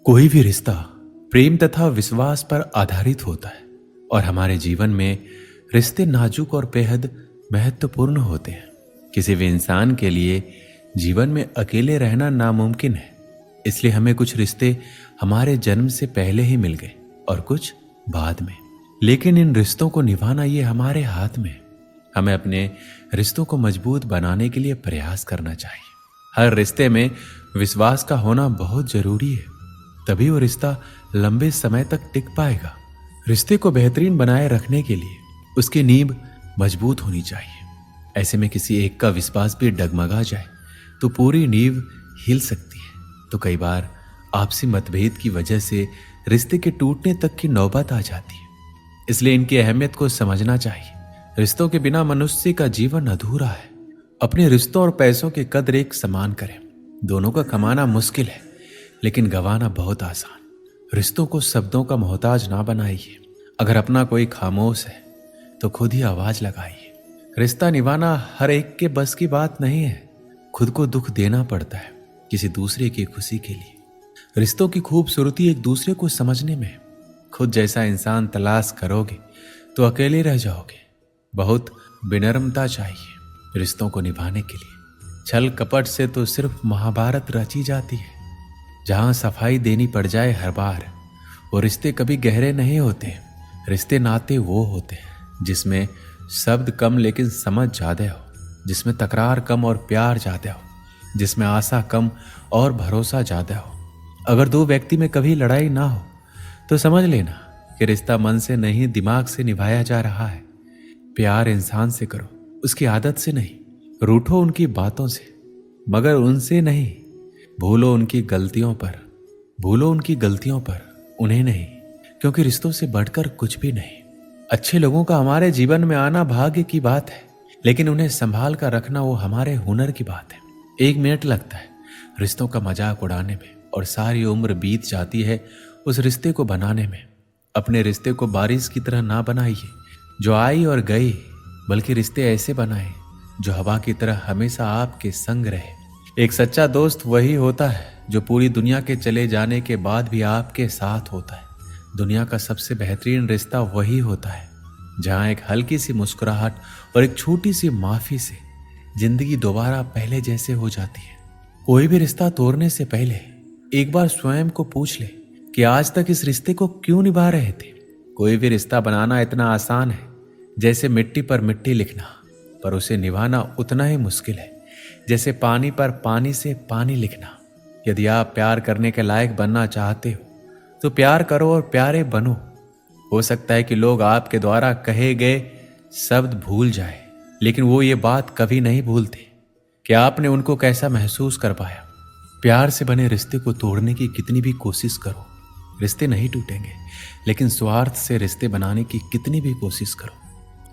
कोई भी रिश्ता प्रेम तथा विश्वास पर आधारित होता है और हमारे जीवन में रिश्ते नाजुक और बेहद महत्वपूर्ण होते हैं। किसी भी इंसान के लिए जीवन में अकेले रहना नामुमकिन है, इसलिए हमें कुछ रिश्ते हमारे जन्म से पहले ही मिल गए और कुछ बाद में। लेकिन इन रिश्तों को निभाना ये हमारे हाथ में है। हमें अपने रिश्तों को मजबूत बनाने के लिए प्रयास करना चाहिए। हर रिश्ते में विश्वास का होना बहुत जरूरी है, तभी वो रिश्ता लंबे समय तक टिक पाएगा। रिश्ते को बेहतरीन बनाए रखने के लिए उसकी नींव मजबूत होनी चाहिए। ऐसे में किसी एक का विश्वास भी डगमगा जाए तो पूरी नींव हिल सकती है। तो कई बार आपसी मतभेद की वजह से रिश्ते के टूटने तक की नौबत आ जाती है। इसलिए इनकी अहमियत को समझना चाहिए। रिश्तों के बिना मनुष्य का जीवन अधूरा है। अपने रिश्तों और पैसों की कदर एक समान करें। दोनों का कमाना मुश्किल है, लेकिन गंवाना बहुत आसान। रिश्तों को शब्दों का मोहताज ना बनाइए। अगर अपना कोई खामोश है तो खुद ही आवाज लगाइए। रिश्ता निभाना हर एक के बस की बात नहीं है। खुद को दुख देना पड़ता है किसी दूसरे की खुशी के लिए। रिश्तों की खूबसूरती एक दूसरे को समझने में है। खुद जैसा इंसान तलाश करोगे तो अकेले रह जाओगे। बहुत विनम्रता चाहिए रिश्तों को निभाने के लिए। छल कपट से तो सिर्फ महाभारत रची जाती है। जहां सफाई देनी पड़ जाए हर बार, वो रिश्ते कभी गहरे नहीं होते। रिश्ते नाते वो होते हैं जिसमें शब्द कम लेकिन समझ ज्यादा हो, जिसमें तकरार कम और प्यार ज्यादा हो, जिसमें आशा कम और भरोसा ज्यादा हो। अगर दो व्यक्ति में कभी लड़ाई ना हो तो समझ लेना कि रिश्ता मन से नहीं दिमाग से निभाया जा रहा है। प्यार इंसान से करो, उसकी आदत से नहीं। रूठो उनकी बातों से, मगर उनसे नहीं। भूलो उनकी गलतियों पर, उन्हें नहीं, क्योंकि रिश्तों से बढ़कर कुछ भी नहीं। अच्छे लोगों का हमारे जीवन में आना भाग्य की बात है, लेकिन उन्हें संभाल कर रखना वो हमारे हुनर की बात है। 1 मिनट लगता है रिश्तों का मजाक उड़ाने में और सारी उम्र बीत जाती है उस रिश्ते को बनाने में। अपने रिश्ते को बारिश की तरह ना बनाइए जो आई और गई, बल्कि रिश्ते ऐसे बनाए जो हवा की तरह हमेशा आपके संग रहे। एक सच्चा दोस्त वही होता है जो पूरी दुनिया के चले जाने के बाद भी आपके साथ होता है। दुनिया का सबसे बेहतरीन रिश्ता वही होता है जहां एक हल्की सी मुस्कुराहट और एक छोटी सी माफी से जिंदगी दोबारा पहले जैसे हो जाती है। कोई भी रिश्ता तोड़ने से पहले एक बार स्वयं को पूछ ले कि आज तक इस रिश्ते को क्यों निभा रहे थे। कोई भी रिश्ता बनाना इतना आसान है जैसे मिट्टी पर मिट्टी लिखना, पर उसे निभाना उतना ही मुश्किल है जैसे पानी पर पानी से पानी लिखना। यदि आप प्यार करने के लायक बनना चाहते हो तो प्यार करो और प्यारे बनो। हो सकता है कि लोग आपके द्वारा कहे गए शब्द भूल जाए, लेकिन वो ये बात कभी नहीं भूलते कि आपने उनको कैसा महसूस कर पाया। प्यार से बने रिश्ते को तोड़ने की कितनी भी कोशिश करो, रिश्ते नहीं टूटेंगे, लेकिन स्वार्थ से रिश्ते बनाने की कितनी भी कोशिश करो,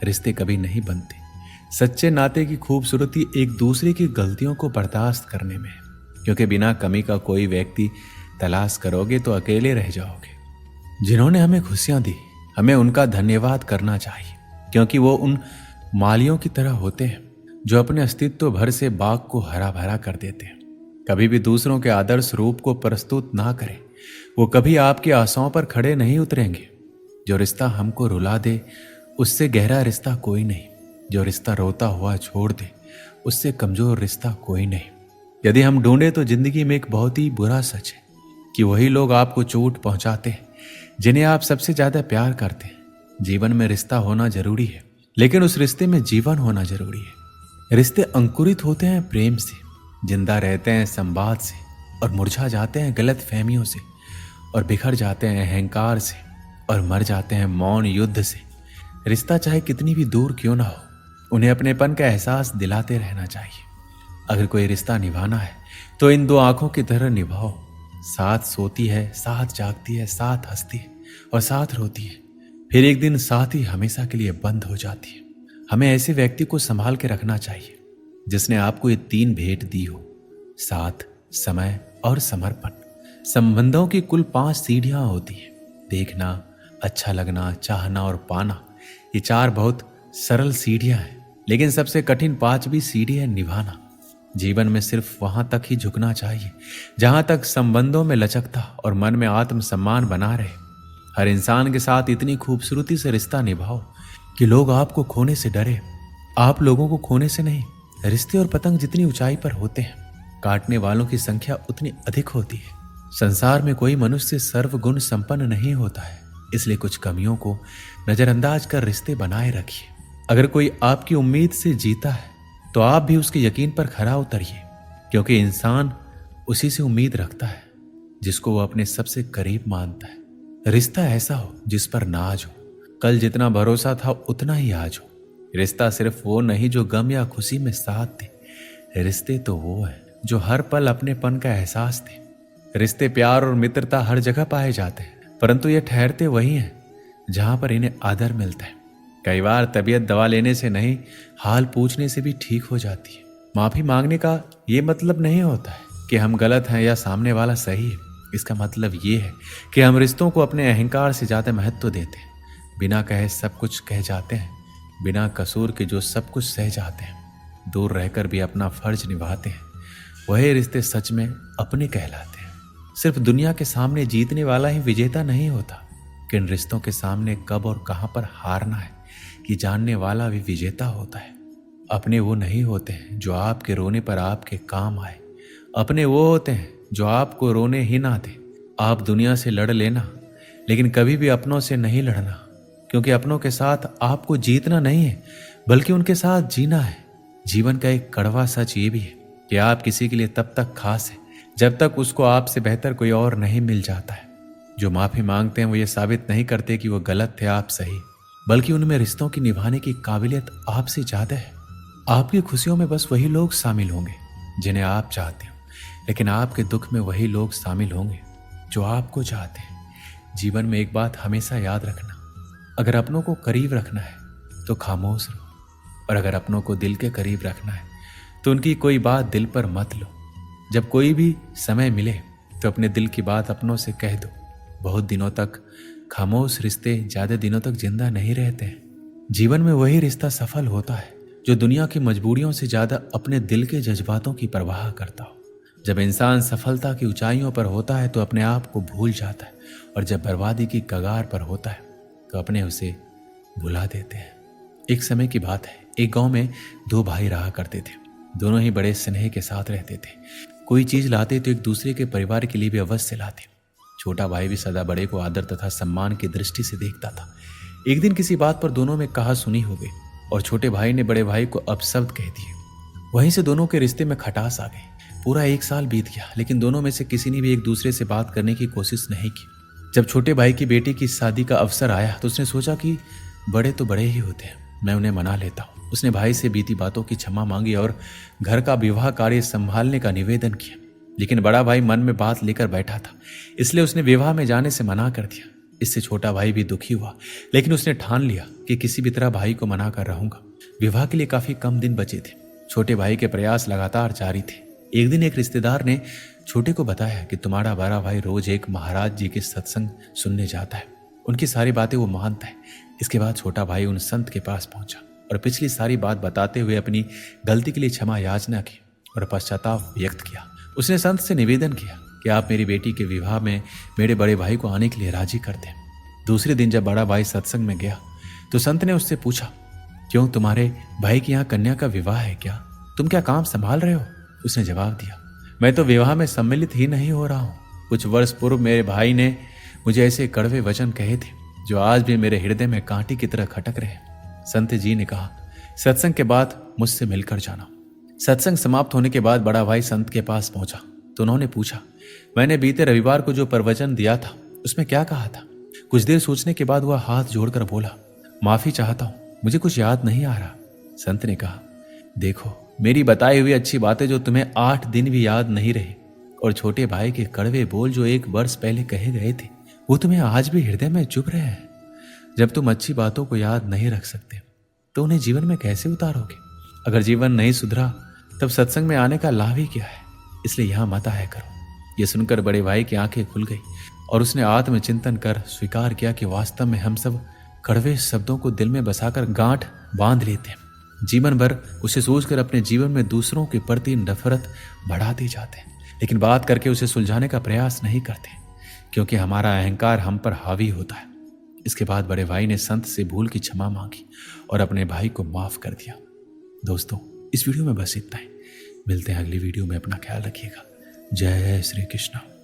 रिश्ते कभी नहीं बनते। सच्चे नाते की खूबसूरती एक दूसरे की गलतियों को बर्दाश्त करने में है, क्योंकि बिना कमी का कोई व्यक्ति तलाश करोगे तो अकेले रह जाओगे। जिन्होंने हमें खुशियां दी, हमें उनका धन्यवाद करना चाहिए, क्योंकि वो उन मालियों की तरह होते हैं जो अपने अस्तित्व भर से बाग को हरा भरा कर देते हैं। कभी भी दूसरों के आदर्श रूप को प्रस्तुत ना करें, वो कभी आपकी आशाओं पर खड़े नहीं उतरेंगे। जो रिश्ता हमको रुला दे उससे गहरा रिश्ता कोई नहीं। जो रिश्ता रोता हुआ छोड़ दे उससे कमजोर रिश्ता कोई नहीं। यदि हम ढूंढे तो जिंदगी में एक बहुत ही बुरा सच है कि वही लोग आपको चोट पहुंचाते हैं जिन्हें आप सबसे ज्यादा प्यार करते हैं। जीवन में रिश्ता होना जरूरी है, लेकिन उस रिश्ते में जीवन होना जरूरी है। रिश्ते अंकुरित होते हैं प्रेम से, जिंदा रहते हैं संवाद से, और मुरझा जाते हैं गलत फहमियों से, और बिखर जाते हैं अहंकार से, और मर जाते हैं मौन युद्ध से। रिश्ता चाहे कितनी भी दूर क्यों ना हो, उन्हें अपनेपन का एहसास दिलाते रहना चाहिए। अगर कोई रिश्ता निभाना है तो इन 2 आंखों की तरह निभाओ। साथ सोती है, साथ जागती है, साथ हंसती है और साथ रोती है, फिर एक दिन साथ ही हमेशा के लिए बंद हो जाती है। हमें ऐसे व्यक्ति को संभाल के रखना चाहिए जिसने आपको ये 3 भेंट दी हो: साथ, समय और समर्पण। संबंधों की कुल 5 सीढ़ियां होती है: देखना, अच्छा लगना, चाहना और पाना। ये 4 बहुत सरल सीढ़ियां हैं, लेकिन सबसे कठिन 5वीं सीढ़ी है निभाना, जीवन में सिर्फ वहां तक ही झुकना चाहिए जहां तक संबंधों में लचकता और मन में आत्मसम्मान बना रहे। हर इंसान के साथ इतनी खूबसूरती से रिश्ता निभाओ कि लोग आपको खोने से डरे। आप लोगों को खोने से नहीं। रिश्ते और पतंग जितनी ऊंचाई पर होते हैं, काटने वालों की संख्या उतनी अधिक होती है। संसार में कोई मनुष्य सर्वगुण संपन्न नहीं होता है, इसलिए कुछ कमियों को नजरअंदाज कर रिश्ते बनाए रखिए। अगर कोई आपकी उम्मीद से जीता है तो आप भी उसके यकीन पर खरा उतरिए, क्योंकि इंसान उसी से उम्मीद रखता है जिसको वो अपने सबसे करीब मानता है। रिश्ता ऐसा हो जिस पर नाज हो, कल जितना भरोसा था उतना ही आज हो। रिश्ता सिर्फ वो नहीं जो गम या खुशी में साथ दे, रिश्ते तो वो है जो हर पल अपनेपन का एहसास दे। रिश्ते, प्यार और मित्रता हर जगह पाए जाते हैं, परंतु ये ठहरते वही हैं जहां पर इन्हें आदर मिलता है। कई बार तबीयत दवा लेने से नहीं, हाल पूछने से भी ठीक हो जाती है। माफी मांगने का ये मतलब नहीं होता है कि हम गलत हैं या सामने वाला सही है। इसका मतलब ये है कि हम रिश्तों को अपने अहंकार से ज्यादा महत्व देते हैं। बिना कहे सब कुछ कह जाते हैं, बिना कसूर के जो सब कुछ सह जाते हैं, दूर रहकर भी अपना फर्ज निभाते हैं, वही रिश्ते सच में अपने कहलाते हैं। सिर्फ दुनिया के सामने जीतने वाला ही विजेता नहीं होता, किन रिश्तों के सामने कब और कहां पर हारना है कि जानने वाला भी विजेता होता है। अपने वो नहीं होते हैं जो आपके रोने पर आपके काम आए, अपने वो होते हैं जो आपको रोने ही ना दे। आप दुनिया से लड़ लेना, लेकिन कभी भी अपनों से नहीं लड़ना, क्योंकि अपनों के साथ आपको जीतना नहीं है बल्कि उनके साथ जीना है। जीवन का एक कड़वा सच ये भी है कि आप किसी के लिए तब तक खास है जब तक उसको आपसे बेहतर कोई और नहीं मिल जाता है। जो माफी मांगते हैं वो ये साबित नहीं करते कि वो गलत थे, आप सही, बल्कि उनमें रिश्तों की निभाने की काबिलियत आपसे ज्यादा है। आपकी खुशियों में बस वही लोग शामिल होंगे जिन्हें आप चाहते हो, लेकिन आपके दुख में वही लोग शामिल होंगे जो आपको चाहते हैं। जीवन में एक बात हमेशा याद रखना, अगर अपनों को करीब रखना है तो खामोश रहो, और अगर अपनों को दिल के करीब रखना है तो उनकी कोई बात दिल पर मत लो। जब कोई भी समय मिले तो अपने दिल की बात अपनों से कह दो। बहुत दिनों तक खामोश रिश्ते ज्यादा दिनों तक जिंदा नहीं रहते हैं। जीवन में वही रिश्ता सफल होता है जो दुनिया की मजबूरियों से ज्यादा अपने दिल के जज्बातों की परवाह करता हो। जब इंसान सफलता की ऊंचाइयों पर होता है तो अपने आप को भूल जाता है, और जब बर्बादी की कगार पर होता है तो अपने उसे भुला देते हैं। एक समय की बात है, एक गांव में दो भाई रहा करते थे। दोनों ही बड़े स्नेह के साथ रहते थे। कोई चीज लाते तो एक दूसरे के परिवार के लिए भी अवश्य लाते। छोटा भाई भी सदा बड़े को आदर तथा सम्मान की दृष्टि से देखता था। एक दिन किसी बात पर दोनों में कहा सुनी हो गई और छोटे भाई ने बड़े भाई को अपशब्द कह दिए। वहीं से दोनों के रिश्ते में खटास आ गई। पूरा 1 साल बीत गया, लेकिन दोनों में से किसी ने भी एक दूसरे से बात करने की कोशिश नहीं की। जब छोटे भाई की बेटी की शादी का अवसर आया तो उसने सोचा कि बड़े तो बड़े ही होते हैं, मैं उन्हें मना लेता हूँ। उसने भाई से बीती बातों की क्षमा मांगी और घर का विवाह कार्य संभालने का निवेदन किया। लेकिन बड़ा भाई मन में बात लेकर बैठा था, इसलिए उसने विवाह में जाने से मना कर दिया। इससे छोटा भाई भी दुखी हुआ, लेकिन उसने ठान लिया कि किसी भी तरह भाई को मना कर रहूंगा। विवाह के लिए काफी कम दिन बचे थे। छोटे भाई के प्रयास लगातार जारी थे। एक दिन एक रिश्तेदार ने छोटे को बताया कि तुम्हारा बड़ा भाई रोज एक महाराज जी के सत्संग सुनने जाता है, उनकी सारी बातें वो मानता है। इसके बाद छोटा भाई उन संत के पास पहुंचा और पिछली सारी बात बताते हुए अपनी गलती के लिए क्षमा याचना की और पश्चाताप व्यक्त किया। उसने संत से निवेदन किया कि आप मेरी बेटी के विवाह में मेरे बड़े भाई को आने के लिए राजी कर दें। दूसरे दिन जब बड़ा भाई सत्संग में गया तो संत ने उससे पूछा, क्यों, तुम्हारे भाई के यहाँ कन्या का विवाह है क्या? तुम क्या काम संभाल रहे हो? उसने जवाब दिया, मैं तो विवाह में सम्मिलित ही नहीं हो रहा हूँ। कुछ वर्ष पूर्व मेरे भाई ने मुझे ऐसे कड़वे वचन कहे थे जो आज भी मेरे हृदय में कांटे की तरह खटक रहे। संत जी ने कहा, सत्संग के बाद मुझसे मिलकर जाना। सत्संग समाप्त होने के बाद बड़ा भाई संत के पास पहुंचा तो उन्होंने पूछा, मैंने बीते रविवार को जो प्रवचन दिया था उसमें क्या कहा था? कुछ देर सोचने के बाद वह हाथ जोड़कर बोला, माफी चाहता हूं, मुझे कुछ याद नहीं आ रहा। संत ने कहा, देखो, मेरी बताई हुई अच्छी बातें जो तुम्हें 8 दिन भी याद नहीं रहे और छोटे भाई के कड़वे बोल जो 1 वर्ष पहले कहे गए थे वो तुम्हें आज भी हृदय में चुभ रहे हैं। जब तुम अच्छी बातों को याद नहीं रख सकते तो उन्हें जीवन में कैसे उतारोगे? अगर जीवन नहीं सुधरा तब सत्संग में आने का लाभ ही क्या है? इसलिए यहां मत आया करो। यह सुनकर बड़े भाई की आंखें खुल गई और उसने आत्मचिंतन कर स्वीकार किया कि वास्तव में हम सब कड़वे शब्दों को दिल में बसाकर गांठ बांध लेते हैं। जीवन भर उसे सोचकर अपने जीवन में दूसरों के प्रति नफरत बढ़ाते जाते हैं, लेकिन बात करके उसे सुलझाने का प्रयास नहीं करते, क्योंकि हमारा अहंकार हम पर हावी होता है। इसके बाद बड़े भाई ने संत से भूल की क्षमा मांगी और अपने भाई को माफ कर दिया। दोस्तों, इस वीडियो में बस इतना ही। मिलते हैं अगली वीडियो में। अपना ख्याल रखिएगा। जय श्री कृष्ण।